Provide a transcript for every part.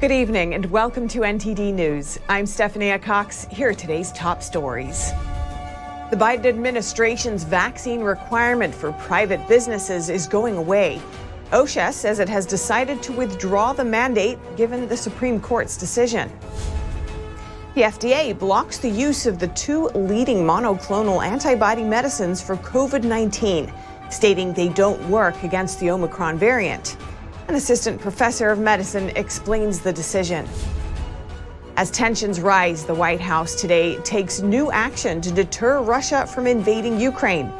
Good evening and welcome to NTD News. I'm Stephanie Cox. Here are today's top stories. The Biden administration's vaccine requirement for private businesses is going away. OSHA says it has decided to withdraw the mandate given the Supreme Court's decision. The FDA blocks the use of the two leading monoclonal antibody medicines for COVID-19, stating they don't work against the Omicron variant. An assistant professor of medicine explains the decision. As tensions rise, the White House today takes new action to deter Russia from invading Ukraine.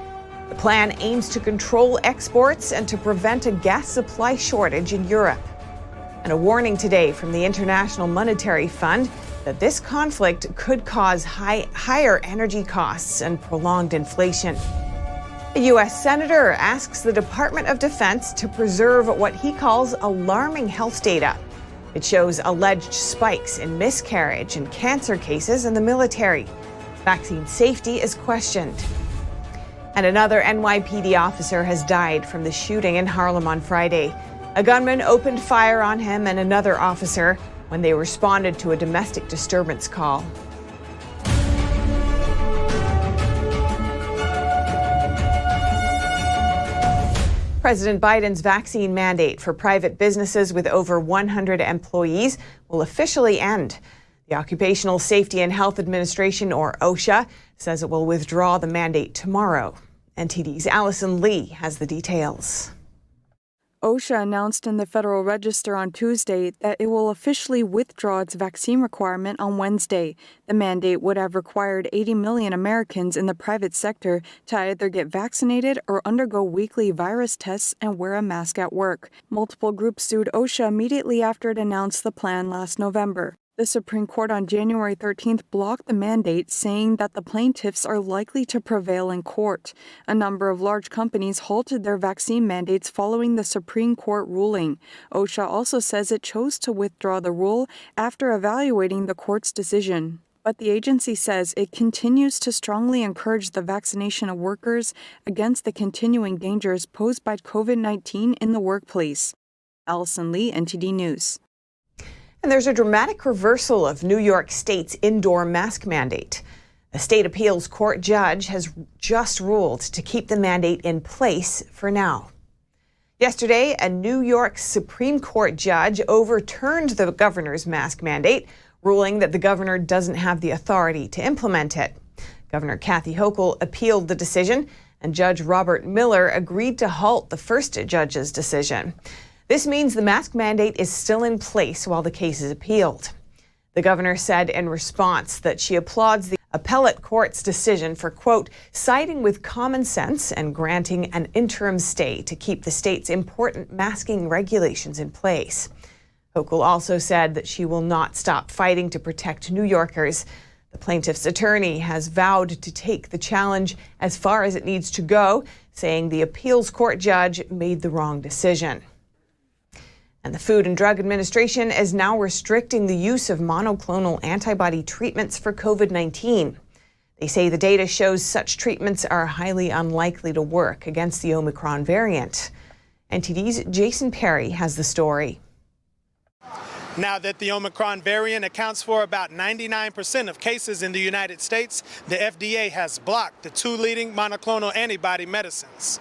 The plan aims to control exports and to prevent a gas supply shortage in Europe. And a warning today from the International Monetary Fund that this conflict could cause higher energy costs and prolonged inflation. A U.S. senator asks the Department of Defense to preserve what he calls alarming health data. It shows alleged spikes in miscarriage and cancer cases in the military. Vaccine safety is questioned. And another NYPD officer has died from the shooting in Harlem on Friday. A gunman opened fire on him and another officer when they responded to a domestic disturbance call. President Biden's vaccine mandate for private businesses with over 100 employees will officially end. The Occupational Safety and Health Administration, or OSHA, says it will withdraw the mandate tomorrow. NTD's Allison Lee has the details. OSHA announced in the Federal Register on Tuesday that it will officially withdraw its vaccine requirement on Wednesday. The mandate would have required 80 million Americans in the private sector to either get vaccinated or undergo weekly virus tests and wear a mask at work. Multiple groups sued OSHA immediately after it announced the plan last November. The Supreme Court on January 13th blocked the mandate, saying that the plaintiffs are likely to prevail in court. A number of large companies halted their vaccine mandates following the Supreme Court ruling. OSHA also says it chose to withdraw the rule after evaluating the court's decision. But the agency says it continues to strongly encourage the vaccination of workers against the continuing dangers posed by COVID-19 in the workplace. Allison Lee, NTD News. And there's a dramatic reversal of New York State's indoor mask mandate. A state appeals court judge has just ruled to keep the mandate in place for now. Yesterday, a New York Supreme Court judge overturned the governor's mask mandate, ruling that the governor doesn't have the authority to implement it. Governor Kathy Hochul appealed the decision, and Judge Robert Miller agreed to halt the first judge's decision. This means the mask mandate is still in place while the case is appealed. The governor said in response that she applauds the appellate court's decision for, quote, siding with common sense and granting an interim stay to keep the state's important masking regulations in place. Hochul also said that she will not stop fighting to protect New Yorkers. The plaintiff's attorney has vowed to take the challenge as far as it needs to go, saying the appeals court judge made the wrong decision. And the Food and Drug Administration is now restricting the use of monoclonal antibody treatments for COVID-19. They say the data shows such treatments are highly unlikely to work against the Omicron variant. NTD's Jason Perry has the story. Now that the Omicron variant accounts for about 99% of cases in the United States, the FDA has blocked the two leading monoclonal antibody medicines.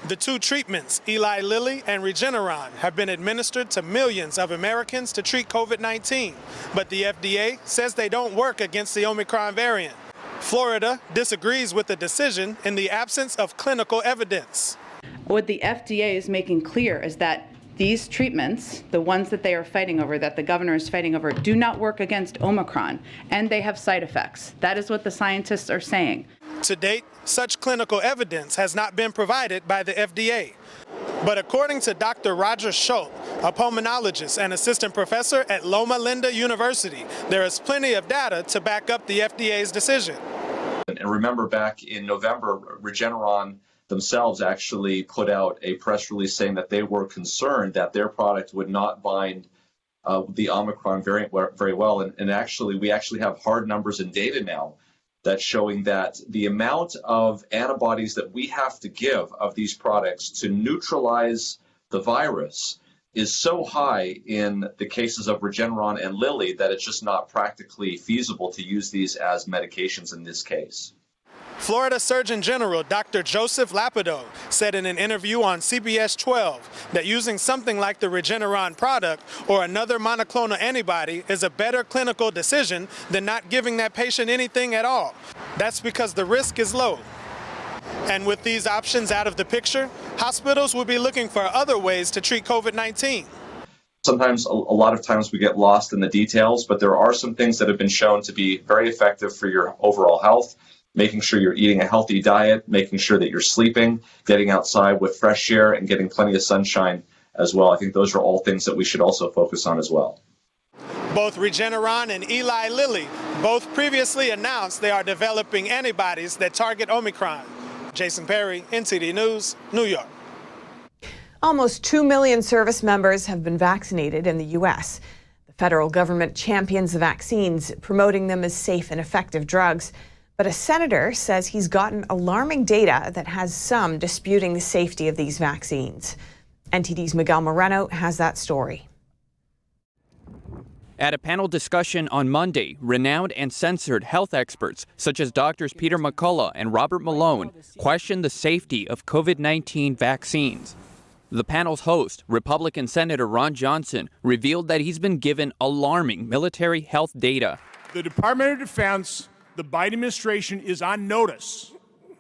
The two treatments, Eli Lilly and Regeneron, have been administered to millions of Americans to treat COVID-19, but the FDA says they don't work against the Omicron variant. Florida disagrees with the decision in the absence of clinical evidence. What the FDA is making clear is that these treatments, the ones that they are fighting over, that the governor is fighting over, do not work against Omicron, and they have side effects. That is what the scientists are saying. To date, such clinical evidence has not been provided by the FDA. But according to Dr. Roger Schultz, a pulmonologist and assistant professor at Loma Linda University, there is plenty of data to back up the FDA's decision. And remember, back in November, Regeneron themselves actually put out a press release saying that they were concerned that their product would not bind the Omicron variant very well. And actually, we actually have hard numbers and data now that's showing that the amount of antibodies that we have to give of these products to neutralize the virus is so high in the cases of Regeneron and Lilly that it's just not practically feasible to use these as medications in this case. Florida Surgeon General Dr. Joseph Lapido said in an interview on CBS 12 that using something like the Regeneron product or another monoclonal antibody is a better clinical decision than not giving that patient anything at all. That's because the risk is low. And with these options out of the picture, hospitals will be looking for other ways to treat COVID-19. Sometimes, a lot of times we get lost in the details, but there are some things that have been shown to be very effective for your overall health, making sure you're eating a healthy diet, making sure that you're sleeping, getting outside with fresh air, and getting plenty of sunshine as well. I think those are all things that we should also focus on as well. Both Regeneron and Eli Lilly both previously announced they are developing antibodies that target Omicron. Jason Perry, NTD News, New York. Almost 2 million service members have been vaccinated in the U.S. The federal government champions the vaccines, promoting them as safe and effective drugs. But a senator says he's gotten alarming data that has some disputing the safety of these vaccines. NTD's Miguel Moreno has that story. At a panel discussion on Monday, renowned and censored health experts such as Drs. Peter McCullough and Robert Malone questioned the safety of COVID-19 vaccines. The panel's host, Republican Senator Ron Johnson, revealed that he's been given alarming military health data. The Department of Defense, the Biden administration is on notice.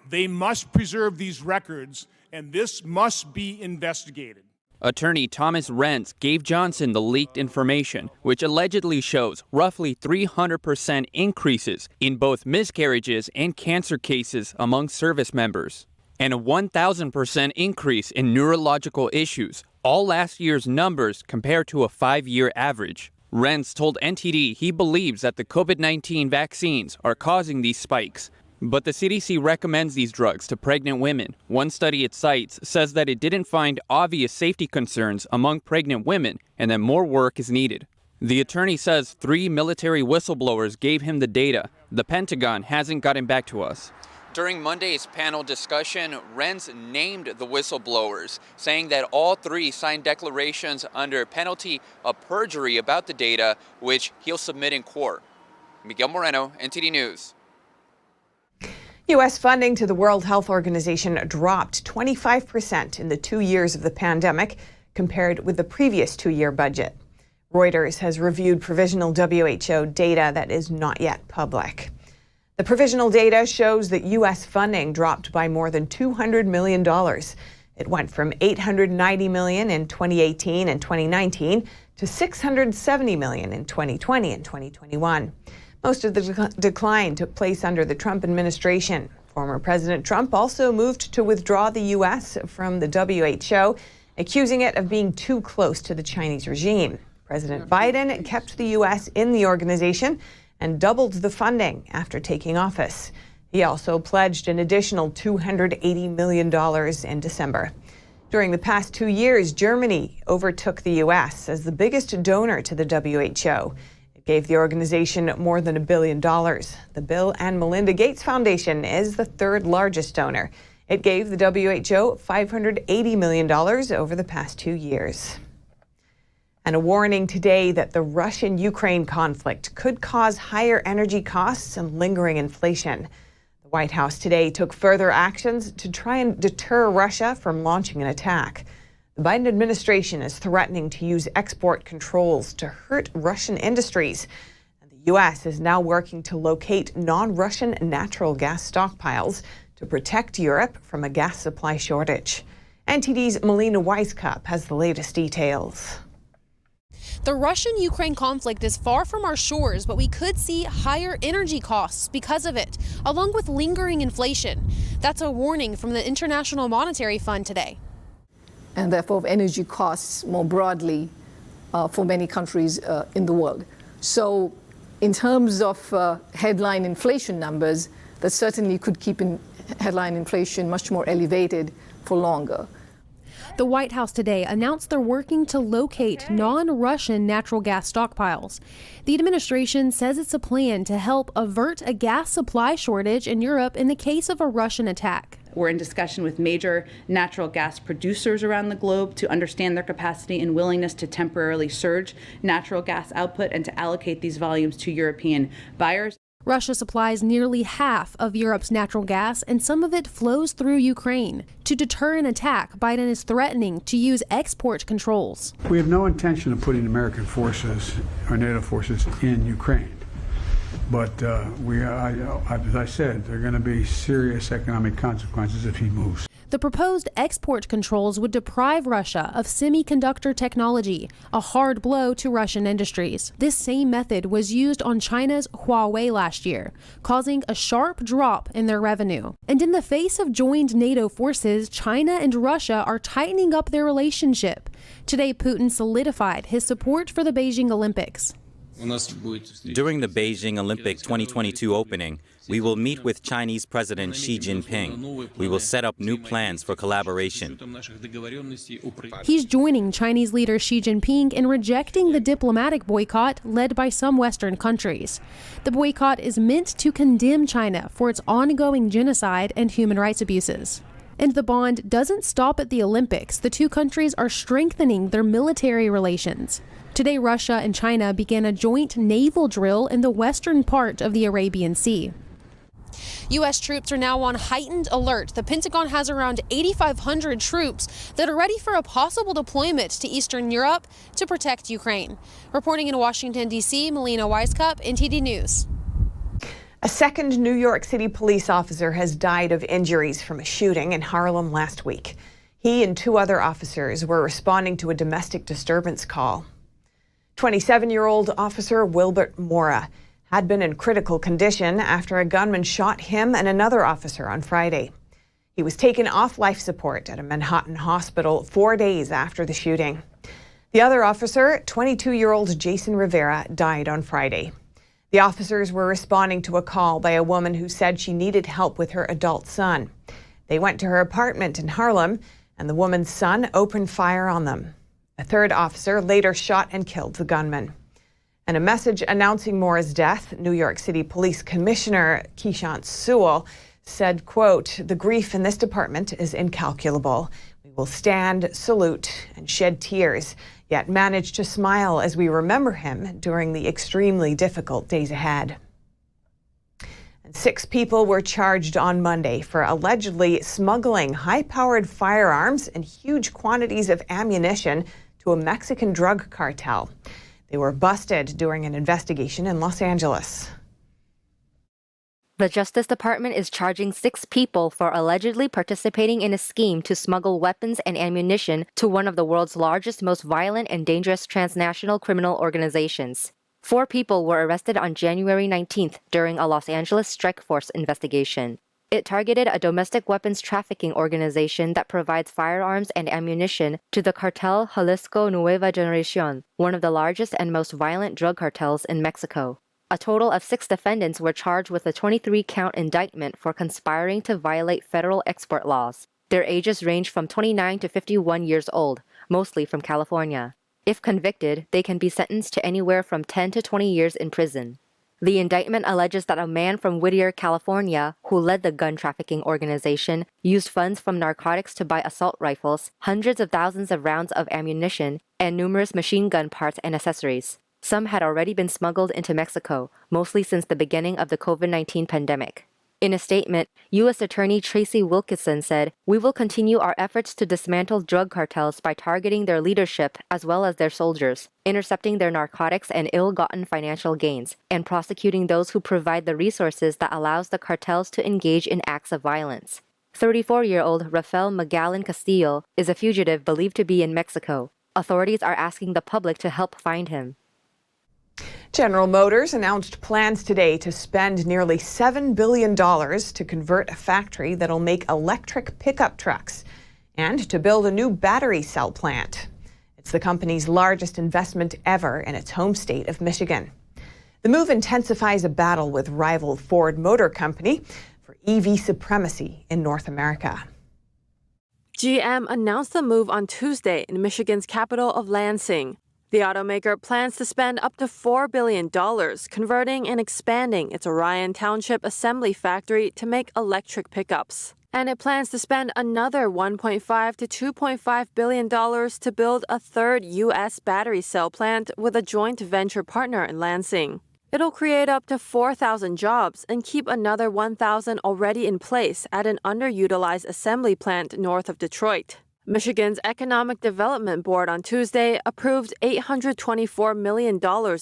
They must preserve these records, and this must be investigated. Attorney Thomas Renz gave Johnson the leaked information, which allegedly shows roughly 300% increases in both miscarriages and cancer cases among service members, and a 1,000% increase in neurological issues, all last year's numbers compared to a 5-year average. Renz told NTD he believes that the COVID-19 vaccines are causing these spikes, but the CDC recommends these drugs to pregnant women. One study it cites says that it didn't find obvious safety concerns among pregnant women and that more work is needed. The attorney says 3 military whistleblowers gave him the data. The Pentagon hasn't gotten back to us. During Monday's panel discussion, Renz named the whistleblowers, saying that all 3 signed declarations under penalty of perjury about the data, which he'll submit in court. Miguel Moreno, NTD News. U.S. funding to the World Health Organization dropped 25% in the 2 years of the pandemic compared with the previous 2-year budget. Reuters has reviewed provisional WHO data that is not yet public. The provisional data shows that U.S. funding dropped by more than $200 million. It went from $890 million in 2018 and 2019 to $670 million in 2020 and 2021. Most of the decline took place under the Trump administration. Former President Trump also moved to withdraw the U.S. from the WHO, accusing it of being too close to the Chinese regime. President Biden kept the U.S. in the organization and doubled the funding after taking office. He also pledged an additional $280 million in December. During the past 2 years, Germany overtook the U.S. as the biggest donor to the WHO. Gave the organization more than $1 billion. The Bill and Melinda Gates Foundation is the 3rd largest donor. It gave the WHO $580 million over the past 2 years. And a warning today that the Russian-Ukraine conflict could cause higher energy costs and lingering inflation. The White House today took further actions to try and deter Russia from launching an attack. The Biden administration is threatening to use export controls to hurt Russian industries. And the U.S. is now working to locate non-Russian natural gas stockpiles to protect Europe from a gas supply shortage. NTD's Melina Weisskopf has the latest details. The Russian-Ukraine conflict is far from our shores, but we could see higher energy costs because of it, along with lingering inflation. That's a warning from the International Monetary Fund today. And therefore of energy costs more broadly for many countries in the world. So in terms of headline inflation numbers, that certainly could keep headline inflation much more elevated for longer. The White House today announced they're working to locate non-Russian natural gas stockpiles. The administration says it's a plan to help avert a gas supply shortage in Europe in the case of a Russian attack. We're in discussion with major natural gas producers around the globe to understand their capacity and willingness to temporarily surge natural gas output and to allocate these volumes to European buyers. Russia supplies nearly half of Europe's natural gas, and some of it flows through Ukraine. To deter an attack, Biden is threatening to use export controls. We have no intention of putting American forces or NATO forces in Ukraine. But as I said, there are going to be serious economic consequences if he moves. The proposed export controls would deprive Russia of semiconductor technology, a hard blow to Russian industries. This same method was used on China's Huawei last year, causing a sharp drop in their revenue. And in the face of joined NATO forces, China and Russia are tightening up their relationship. Today, Putin solidified his support for the Beijing Olympics. During the Beijing Olympic 2022 opening, we will meet with Chinese President Xi Jinping. We will set up new plans for collaboration. He's joining Chinese leader Xi Jinping in rejecting the diplomatic boycott led by some Western countries. The boycott is meant to condemn China for its ongoing genocide and human rights abuses. And the bond doesn't stop at the Olympics. The two countries are strengthening their military relations. Today, Russia and China began a joint naval drill in the western part of the Arabian Sea. U.S. troops are now on heightened alert. The Pentagon has around 8,500 troops that are ready for a possible deployment to Eastern Europe to protect Ukraine. Reporting in Washington, D.C., Melina Weiskup, NTD News. A second New York City police officer has died of injuries from a shooting in Harlem last week. He and two other officers were responding to a domestic disturbance call. 27-year-old Officer Wilbert Mora had been in critical condition after a gunman shot him and another officer on Friday. He was taken off life support at a Manhattan hospital 4 days after the shooting. The other officer, 22-year-old Jason Rivera, died on Friday. The officers were responding to a call by a woman who said she needed help with her adult son. They went to her apartment in Harlem, and the woman's son opened fire on them. A third officer later shot and killed the gunman. In a message announcing Mora's death, New York City Police Commissioner Keechant Sewell said, quote, "The grief in this department is incalculable. We will stand, salute, and shed tears, yet manage to smile as we remember him during the extremely difficult days ahead." And 6 people were charged on Monday for allegedly smuggling high-powered firearms and huge quantities of ammunition to a Mexican drug cartel. They were busted during an investigation in Los Angeles. The Justice Department is charging 6 people for allegedly participating in a scheme to smuggle weapons and ammunition to one of the world's largest, most violent and dangerous transnational criminal organizations. 4 people were arrested on January 19th during a Los Angeles strike force investigation. It targeted a domestic weapons trafficking organization that provides firearms and ammunition to the cartel Jalisco Nueva Generación, one of the largest and most violent drug cartels in Mexico. A total of 6 defendants were charged with a 23-count indictment for conspiring to violate federal export laws. Their ages range from 29 to 51 years old, mostly from California. If convicted, they can be sentenced to anywhere from 10 to 20 years in prison. The indictment alleges that a man from Whittier, California, who led the gun trafficking organization, used funds from narcotics to buy assault rifles, hundreds of thousands of rounds of ammunition, and numerous machine gun parts and accessories. Some had already been smuggled into Mexico, mostly since the beginning of the COVID-19 pandemic. In a statement, U.S. Attorney Tracy Wilkinson said, "We will continue our efforts to dismantle drug cartels by targeting their leadership as well as their soldiers, intercepting their narcotics and ill-gotten financial gains, and prosecuting those who provide the resources that allows the cartels to engage in acts of violence." 34-year-old Rafael Magallan Castillo is a fugitive believed to be in Mexico. Authorities are asking the public to help find him. General Motors announced plans today to spend nearly $7 billion to convert a factory that'll make electric pickup trucks and to build a new battery cell plant. It's the company's largest investment ever in its home state of Michigan. The move intensifies a battle with rival Ford Motor Company for EV supremacy in North America. GM announced the move on Tuesday in Michigan's capital of Lansing. The automaker plans to spend up to $4 billion converting and expanding its Orion Township assembly factory to make electric pickups. And it plans to spend another $1.5 to $2.5 billion to build a third U.S. battery cell plant with a joint venture partner in Lansing. It'll create up to 4,000 jobs and keep another 1,000 already in place at an underutilized assembly plant north of Detroit. Michigan's Economic Development Board on Tuesday approved $824 million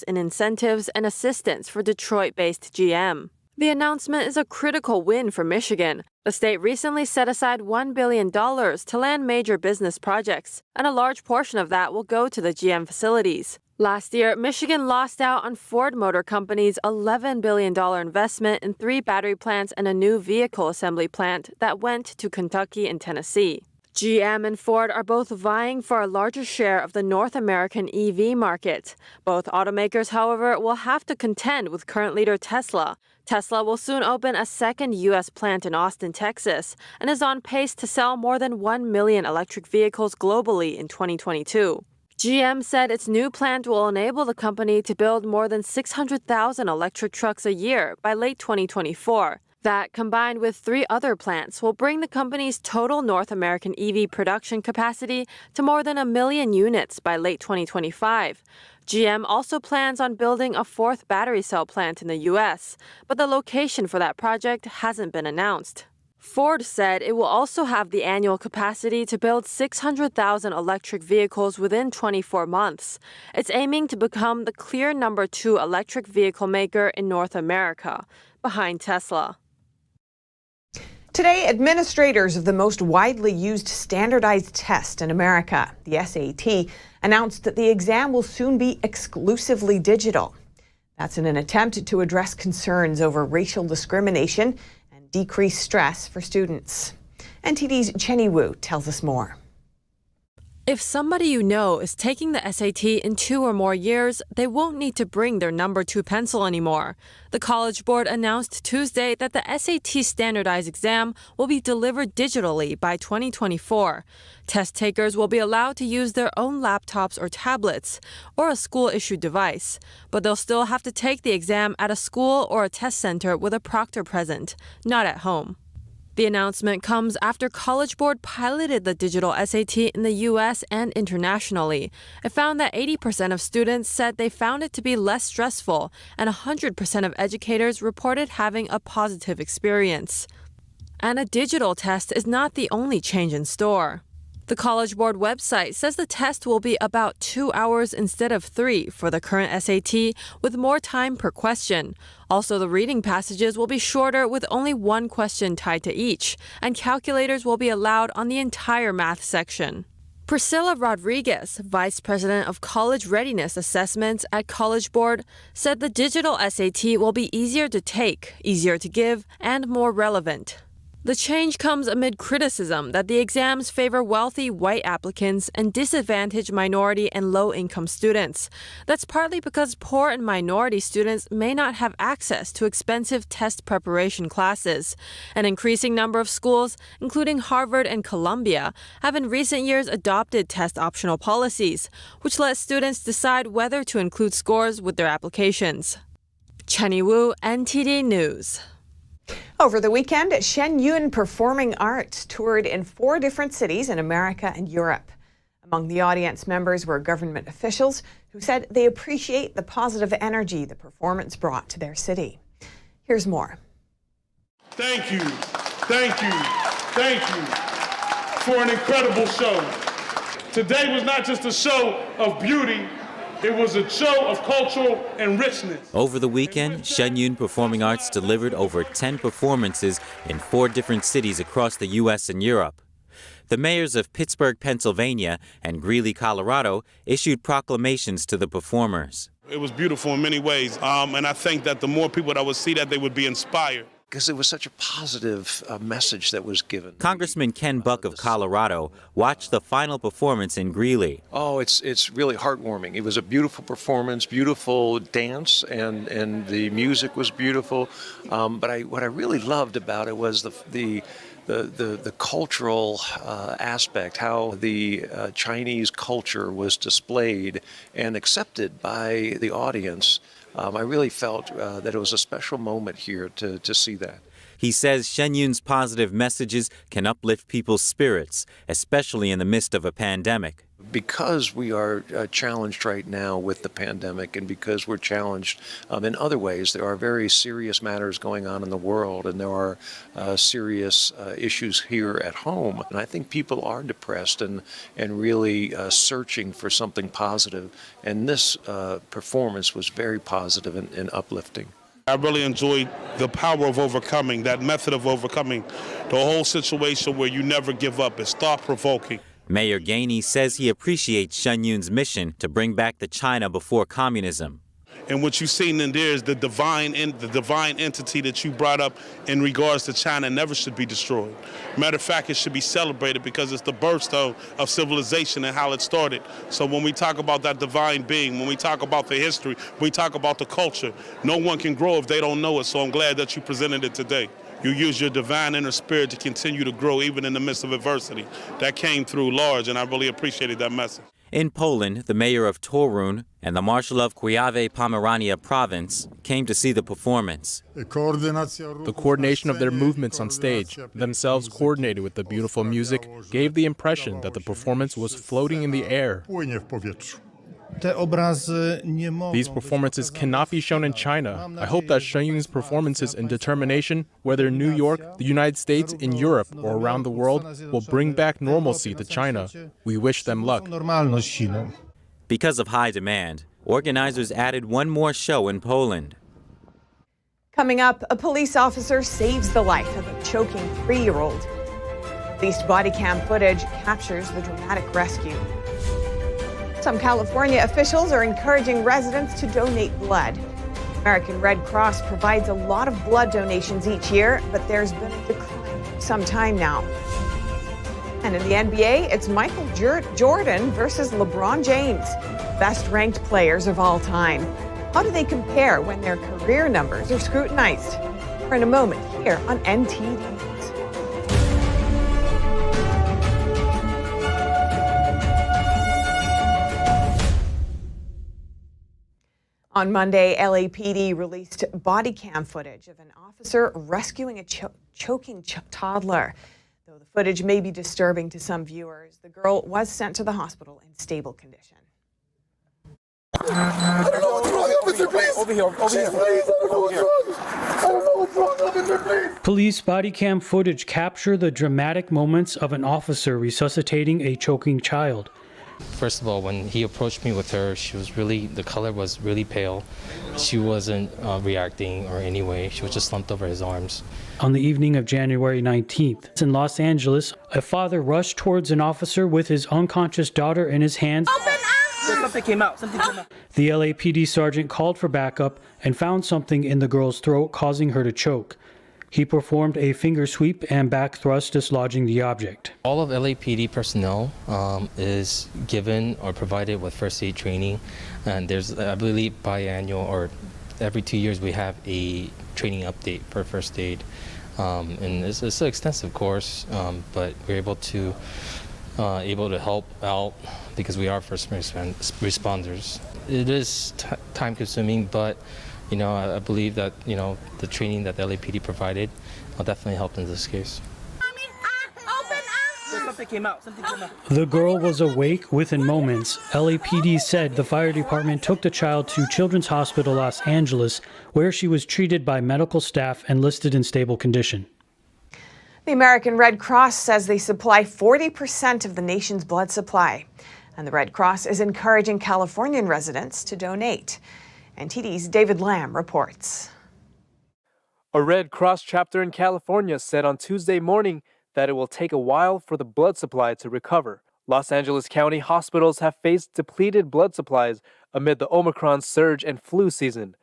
in incentives and assistance for Detroit-based GM. The announcement is a critical win for Michigan. The state recently set aside $1 billion to land major business projects, and a large portion of that will go to the GM facilities. Last year, Michigan lost out on Ford Motor Company's $11 billion investment in 3 battery plants and a new vehicle assembly plant that went to Kentucky and Tennessee. GM and Ford are both vying for a larger share of the North American EV market. Both automakers, however, will have to contend with current leader Tesla. Tesla will soon open a second U.S. plant in Austin, Texas, and is on pace to sell more than 1 million electric vehicles globally in 2022. GM said its new plant will enable the company to build more than 600,000 electric trucks a year by late 2024. That, combined with 3 other plants, will bring the company's total North American EV production capacity to more than 1 million units by late 2025. GM also plans on building a 4th battery cell plant in the U.S., but the location for that project hasn't been announced. Ford said it will also have the annual capacity to build 600,000 electric vehicles within 24 months. It's aiming to become the clear number 2 electric vehicle maker in North America, behind Tesla. Today, administrators of the most widely used standardized test in America, the SAT, announced that the exam will soon be exclusively digital. That's in an attempt to address concerns over racial discrimination and decrease stress for students. NTD's Chenny Wu tells us more. If somebody you know is taking the SAT in 2 or more years, they won't need to bring their number 2 pencil anymore. The College Board announced Tuesday that the SAT standardized exam will be delivered digitally by 2024. Test takers will be allowed to use their own laptops or tablets, or a school-issued device, but they'll still have to take the exam at a school or a test center with a proctor present, not at home. The announcement comes after College Board piloted the digital SAT in the U.S. and internationally. It found that 80% of students said they found it to be less stressful, and 100% of educators reported having a positive experience. And a digital test is not the only change in store. The College Board website says the test will be about 2 hours instead of 3 for the current SAT, with more time per question. Also, the reading passages will be shorter with only 1 question tied to each, and calculators will be allowed on the entire math section. Priscilla Rodriguez, Vice President of College Readiness Assessments at College Board, said the digital SAT will be easier to take, easier to give, and more relevant. The change comes amid criticism that the exams favor wealthy white applicants and disadvantage minority and low-income students. That's partly because poor and minority students may not have access to expensive test preparation classes. An increasing number of schools, including Harvard and Columbia, have in recent years adopted test optional policies, which let students decide whether to include scores with their applications. Chenny Wu, NTD News. Over the weekend, Shen Yun Performing Arts toured in 4 different cities in America and Europe. Among the audience members were government officials who said they appreciate the positive energy the performance brought to their city. Here's more. Thank you for an incredible show. Today was not just a show of beauty, it was a show of cultural enrichment. Over the weekend, Shen Yun Performing Arts delivered over 10 performances in 4 different cities across the U.S. and Europe. The mayors of Pittsburgh, Pennsylvania and Greeley, Colorado issued proclamations to the performers. It was beautiful in many ways, and I think that the more people that would see that, they would be inspired. Because it was such a positive message that was given. Congressman Ken Buck of Colorado watched the final performance in Greeley. Oh, it's really heartwarming. It was a beautiful performance, beautiful dance, and the music was beautiful. But what I really loved about it was the the cultural aspect, how the Chinese culture was displayed and accepted by the audience. I really felt that it was a special moment here to see that. He says Shen Yun's positive messages can uplift people's spirits, especially in the midst of a pandemic. Because we are challenged right now with the pandemic, and because we're challenged in other ways, there are very serious matters going on in the world, and there are serious issues here at home. And I think people are depressed and really searching for something positive. And this performance was very positive and uplifting. I really enjoyed the power of overcoming, that method of overcoming, the whole situation where you never give up. It's thought-provoking. Mayor Gainey says he appreciates Shen Yun's mission to bring back the China before communism. And what you've seen in there is the divine entity that you brought up in regards to China never should be destroyed. Matter of fact, it should be celebrated because it's the birthstone of civilization and how it started. So when we talk about that divine being, when we talk about the history, when we talk about the culture, no one can grow if they don't know it. So I'm glad that you presented it today. You use your divine inner spirit to continue to grow even in the midst of adversity. That came through large, and I really appreciated that message. In Poland, the mayor of Torun and the marshal of Kuyave-Pomerania province came to see the performance. The coordination of their movements on stage, themselves coordinated with the beautiful music, gave the impression that the performance was floating in the air. These performances cannot be shown in China. I hope that Shen Yun's performances and determination, whether in New York, the United States, in Europe, or around the world, will bring back normalcy to China. We wish them luck. Because of high demand, organizers added one more show in Poland. Coming up, a police officer saves the life of a choking 3-year-old. Released body cam footage captures the dramatic rescue. Some California officials are encouraging residents to donate blood. American Red Cross provides a lot of blood donations each year, but there's been a decline for some time now. And in the NBA, it's Michael Jordan versus LeBron James, best-ranked players of all time. How do they compare when their career numbers are scrutinized? For in a moment here on NTD News. On Monday, LAPD released body cam footage of an officer rescuing a choking toddler. Though the footage may be disturbing to some viewers, the girl was sent to the hospital in stable condition. I don't know what's wrong, officer, please. Over here. Please, I don't know what's wrong. I don't know what's wrong, officer, please. Police body cam footage capture the dramatic moments of an officer resuscitating a choking child. First of all, when he approached me with her, the color was really pale. She wasn't reacting or any way. She was just slumped over his arms. On the evening of January 19th, in Los Angeles, a father rushed towards an officer with his unconscious daughter in his hands. Something came out. The LAPD sergeant called for backup and found something in the girl's throat, causing her to choke. He performed a finger sweep and back thrust, dislodging the object. All of LAPD personnel is given or provided with first aid training, and there's, I believe, biannual or every 2 years we have a training update for first aid, and it's an extensive course, but we're able to help out because we are first responders. It is time consuming, but I believe that, the training that the LAPD provided will definitely help in this case. Something came out. The girl was awake within moments. LAPD said the fire department took the child to Children's Hospital Los Angeles, where she was treated by medical staff and listed in stable condition. The American Red Cross says they supply 40% of the nation's blood supply. And the Red Cross is encouraging Californian residents to donate. NTD's David Lamb reports. A Red Cross chapter in California said on Tuesday morning that it will take a while for the blood supply to recover. Los Angeles County hospitals have faced depleted blood supplies amid the Omicron surge and flu season.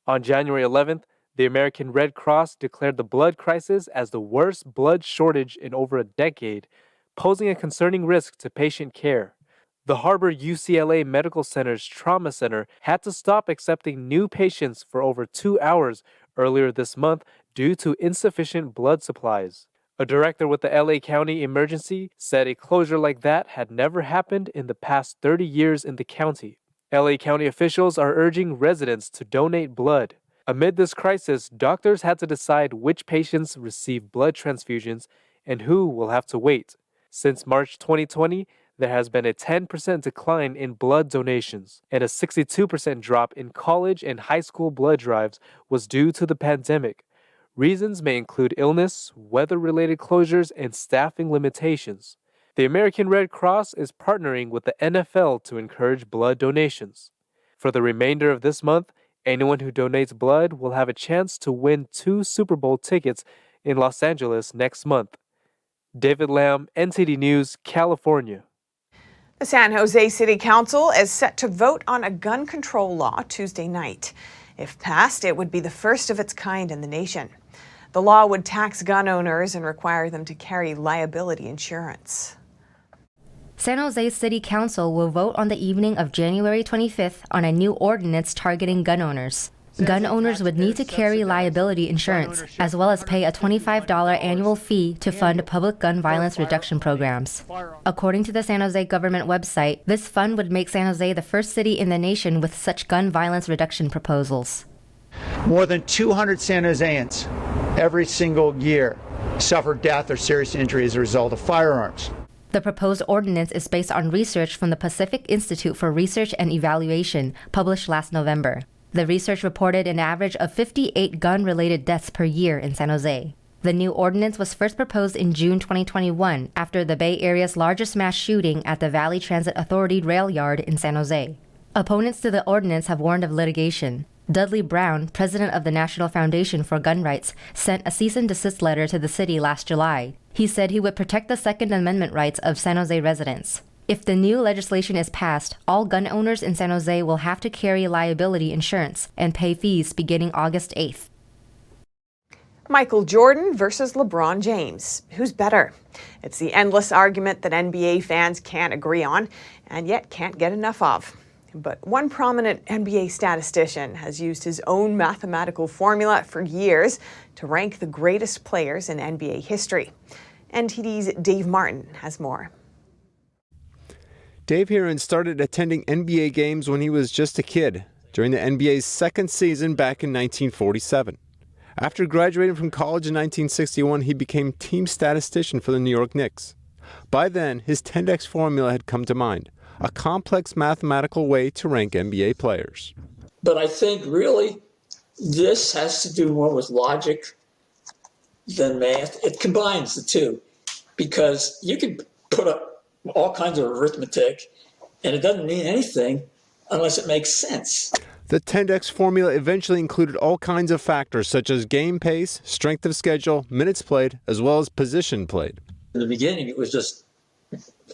On January 11th, the American Red Cross declared the blood crisis as the worst blood shortage in over a decade, posing a concerning risk to patient care. The Harbor UCLA Medical Center's Trauma Center had to stop accepting new patients for over 2 hours earlier this month due to insufficient blood supplies. A director with the LA County Emergency said a closure like that had never happened in the past 30 years in the county. LA County officials are urging residents to donate blood. Amid this crisis, doctors had to decide which patients receive blood transfusions and who will have to wait. Since March 2020, there has been a 10% decline in blood donations, and a 62% drop in college and high school blood drives was due to the pandemic. Reasons may include illness, weather-related closures, and staffing limitations. The American Red Cross is partnering with the NFL to encourage blood donations. For the remainder of this month, anyone who donates blood will have a chance to win 2 Super Bowl tickets in Los Angeles next month. David Lamb, NTD News, California. The San Jose City Council is set to vote on a gun control law Tuesday night. If passed, it would be the first of its kind in the nation. The law would tax gun owners and require them to carry liability insurance. San Jose City Council will vote on the evening of January 25th on a new ordinance targeting gun owners. Gun owners would need to carry liability insurance, as well as pay a $25 annual fee to fund public gun violence reduction programs. According to the San Jose government website, this fund would make San Jose the first city in the nation with such gun violence reduction proposals. More than 200 San Joseans every single year suffer death or serious injury as a result of firearms. The proposed ordinance is based on research from the Pacific Institute for Research and Evaluation, published last November. The research reported an average of 58 gun-related deaths per year in San Jose. The new ordinance was first proposed in June 2021 after the Bay Area's largest mass shooting at the Valley Transit Authority rail yard in San Jose. Opponents to the ordinance have warned of litigation. Dudley Brown, president of the National Foundation for Gun Rights, sent a cease and desist letter to the city last July. He said he would protect the Second Amendment rights of San Jose residents. If the new legislation is passed, all gun owners in San Jose will have to carry liability insurance and pay fees beginning August 8th. Michael Jordan versus LeBron James. Who's better? It's the endless argument that NBA fans can't agree on and yet can't get enough of. But one prominent NBA statistician has used his own mathematical formula for years to rank the greatest players in NBA history. NTD's Dave Martin has more. Dave Heron started attending NBA games when he was just a kid, during the NBA's second season back in 1947. After graduating from college in 1961, he became team statistician for the New York Knicks. By then, his 10x formula had come to mind, a complex mathematical way to rank NBA players. But I think really this has to do more with logic than math. It combines the two, because you can put up all kinds of arithmetic and it doesn't mean anything unless it makes sense. The 10x formula eventually included all kinds of factors such as game pace, strength of schedule, minutes played, as well as position played. In the beginning, it was just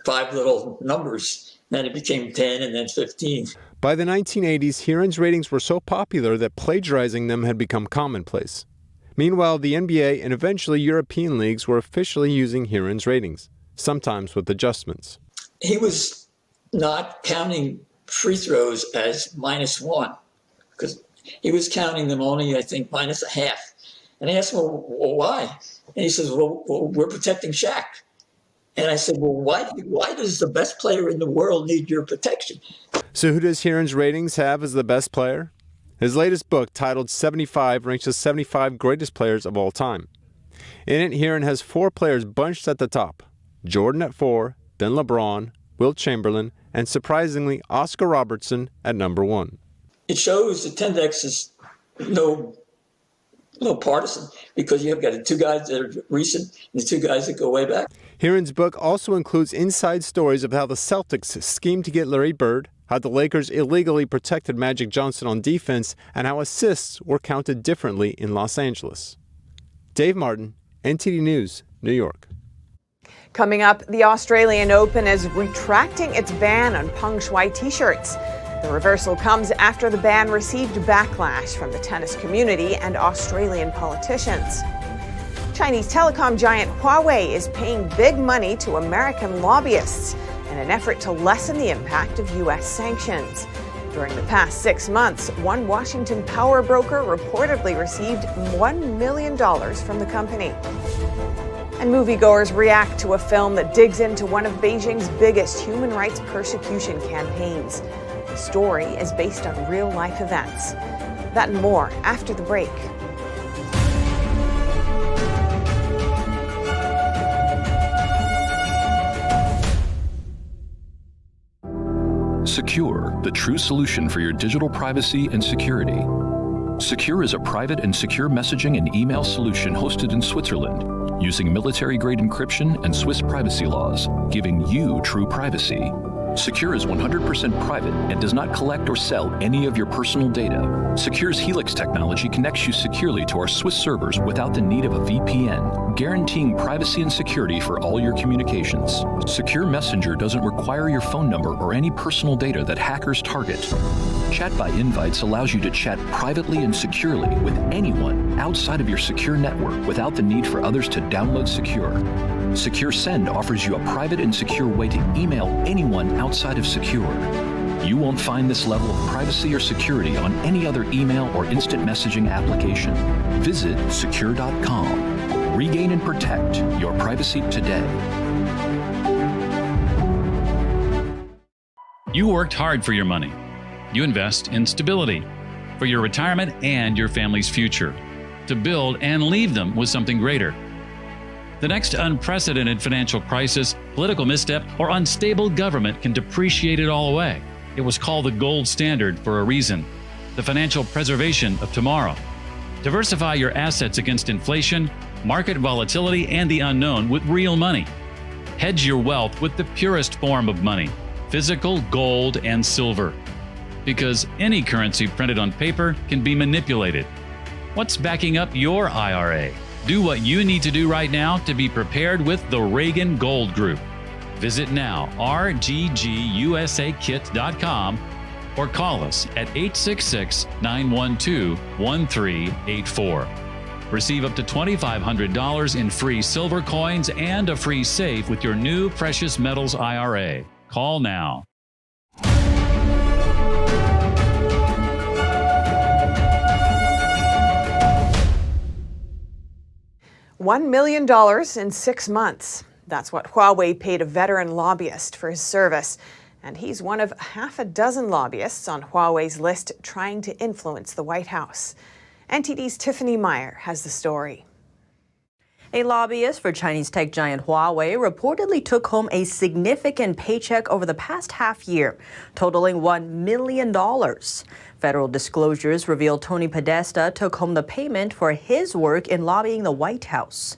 5 little numbers. Then it became 10 and then 15. By the 1980s, Heron's ratings were so popular that plagiarizing them had become commonplace. Meanwhile, the NBA and eventually European leagues were officially using Heron's ratings, sometimes with adjustments. He was not counting free throws as -1, because he was counting them only, I think, -0.5. And I asked him, well, why? And he says, well, we're protecting Shaq. And I said, well, why does the best player in the world need your protection? So who does Heron's ratings have as the best player? His latest book, titled 75, ranks the 75 greatest players of all time. In it, Heron has 4 players bunched at the top. Jordan at 4, then LeBron, Wilt Chamberlain, and surprisingly, Oscar Robertson at number 1. It shows that 10x is no partisan, because you've got the 2 guys that are recent and the 2 guys that go way back. Heron's book also includes inside stories of how the Celtics schemed to get Larry Bird, how the Lakers illegally protected Magic Johnson on defense, and how assists were counted differently in Los Angeles. Dave Martin, NTD News, New York. Coming up, the Australian Open is retracting its ban on Peng Shuai t-shirts. The reversal comes after the ban received backlash from the tennis community and Australian politicians. Chinese telecom giant Huawei is paying big money to American lobbyists in an effort to lessen the impact of U.S. sanctions. During the past 6 months, one Washington power broker reportedly received $1 million from the company. And moviegoers react to a film that digs into one of Beijing's biggest human rights persecution campaigns. The story is based on real-life events. That and more after the break. Secure, the true solution for your digital privacy and security. Secure is a private and secure messaging and email solution hosted in Switzerland, using military-grade encryption and Swiss privacy laws, giving you true privacy. Secure is 100% private and does not collect or sell any of your personal data. Secure's Helix technology connects you securely to our Swiss servers without the need of a VPN, guaranteeing privacy and security for all your communications. Secure Messenger doesn't require your phone number or any personal data that hackers target. Chat by Invites allows you to chat privately and securely with anyone outside of your secure network without the need for others to download Secure. Secure Send offers you a private and secure way to email anyone outside of Secure. You won't find this level of privacy or security on any other email or instant messaging application. Visit secure.com. Regain and protect your privacy today. You worked hard for your money. You invest in stability for your retirement and your family's future, to build and leave them with something greater. The next unprecedented financial crisis, political misstep, or unstable government can depreciate it all away. It was called the gold standard for a reason, the financial preservation of tomorrow. Diversify your assets against inflation, market volatility, and the unknown with real money. Hedge your wealth with the purest form of money, physical gold and silver. Because any currency printed on paper can be manipulated. What's backing up your IRA? Do what you need to do right now to be prepared with the Reagan Gold Group. Visit now, rggusakit.com, or call us at 866-912-1384. Receive up to $2,500 in free silver coins and a free safe with your new precious metals IRA. Call now. $1 million in 6 months. That's what Huawei paid a veteran lobbyist for his service. And he's one of half a dozen lobbyists on Huawei's list trying to influence the White House. NTD's Tiffany Meyer has the story. A lobbyist for Chinese tech giant Huawei reportedly took home a significant paycheck over the past half year, totaling $1 million. Federal disclosures revealed Tony Podesta took home the payment for his work in lobbying the White House.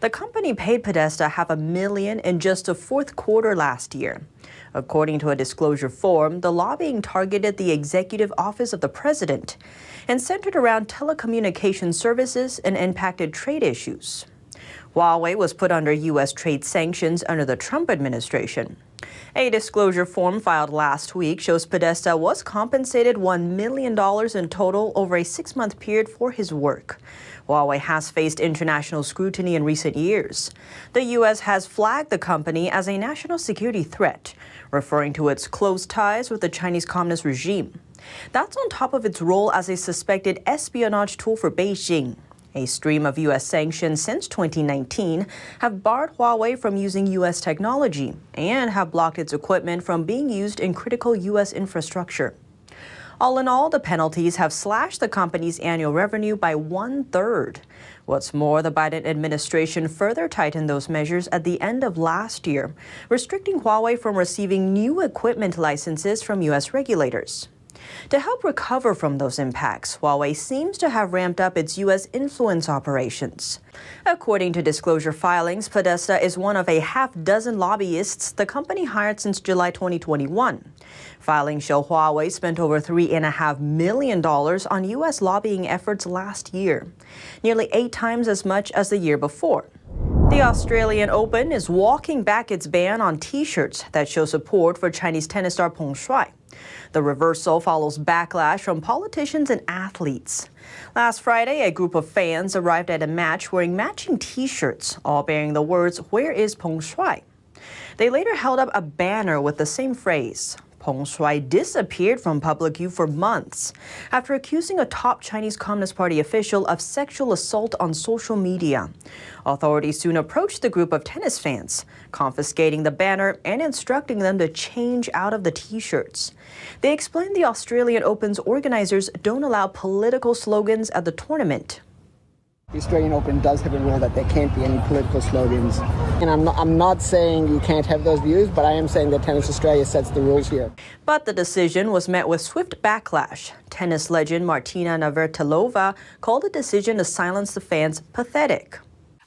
The company paid Podesta $500,000 in just the fourth quarter last year. According to a disclosure form, the lobbying targeted the executive office of the president and centered around telecommunication services and impacted trade issues. Huawei was put under U.S. trade sanctions under the Trump administration. A disclosure form filed last week shows Podesta was compensated $1 million in total over a 6-month period for his work. Huawei has faced international scrutiny in recent years. The U.S. has flagged the company as a national security threat, referring to its close ties with the Chinese Communist regime. That's on top of its role as a suspected espionage tool for Beijing. A stream of U.S. sanctions since 2019 have barred Huawei from using U.S. technology and have blocked its equipment from being used in critical U.S. infrastructure. All in all, the penalties have slashed the company's annual revenue by 1/3. What's more, the Biden administration further tightened those measures at the end of last year, restricting Huawei from receiving new equipment licenses from U.S. regulators. To help recover from those impacts, Huawei seems to have ramped up its U.S. influence operations. According to disclosure filings, Podesta is one of a half-dozen lobbyists the company hired since July 2021. Filings show Huawei spent over $3.5 million on U.S. lobbying efforts last year, nearly 8 times as much as the year before. The Australian Open is walking back its ban on T-shirts that show support for Chinese tennis star Peng Shuai. The reversal follows backlash from politicians and athletes. Last Friday, a group of fans arrived at a match wearing matching T-shirts, all bearing the words, "Where is Peng Shuai?" They later held up a banner with the same phrase. Peng Shuai disappeared from public view for months after accusing a top Chinese Communist Party official of sexual assault on social media. Authorities soon approached the group of tennis fans, confiscating the banner and instructing them to change out of the T-shirts. They explained the Australian Open's organizers don't allow political slogans at the tournament. The Australian Open does have a rule that there can't be any political slogans. And I'm not saying you can't have those views, but I am saying that Tennis Australia sets the rules here. But the decision was met with swift backlash. Tennis legend Martina Navratilova called the decision to silence the fans pathetic.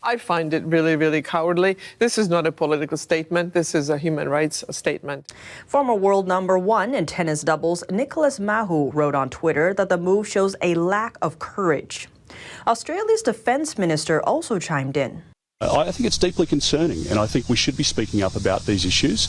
I find it really, really cowardly. This is not a political statement. This is a human rights statement. Former world #1 in tennis doubles Nicholas Mahou wrote on Twitter that the move shows a lack of courage. Australia's defence minister also chimed in. I think it's deeply concerning, and I think we should be speaking up about these issues.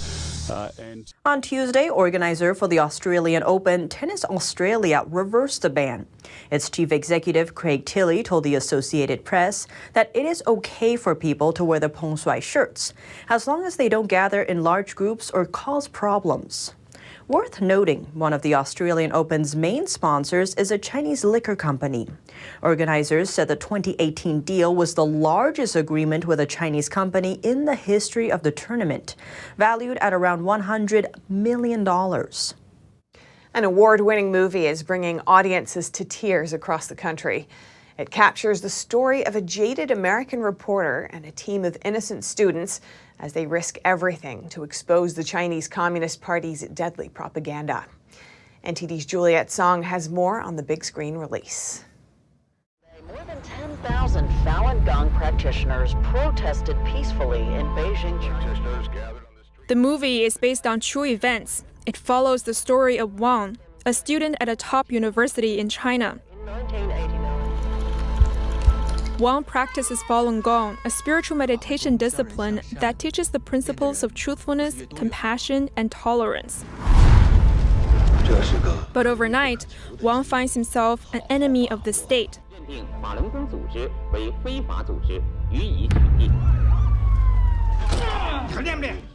On Tuesday, organizer for the Australian Open, Tennis Australia reversed the ban. Its chief executive, Craig Tilley, told the Associated Press that it is okay for people to wear the Peng Shuai shirts, as long as they don't gather in large groups or cause problems. Worth noting, one of the Australian Open's main sponsors is a Chinese liquor company. Organizers said the 2018 deal was the largest agreement with a Chinese company in the history of the tournament, valued at around $100 million. An award-winning movie is bringing audiences to tears across the country. It captures the story of a jaded American reporter and a team of innocent students as they risk everything to expose the Chinese Communist Party's deadly propaganda. NTD's Juliet Song has more on the big screen release. More than 10,000 Falun Gong practitioners protested peacefully in Beijing, China. The movie is based on true events. It follows the story of Wang, a student at a top university in China. Wang practices Falun Gong, a spiritual meditation discipline that teaches the principles of truthfulness, compassion, and tolerance. But overnight, Wang finds himself an enemy of the state.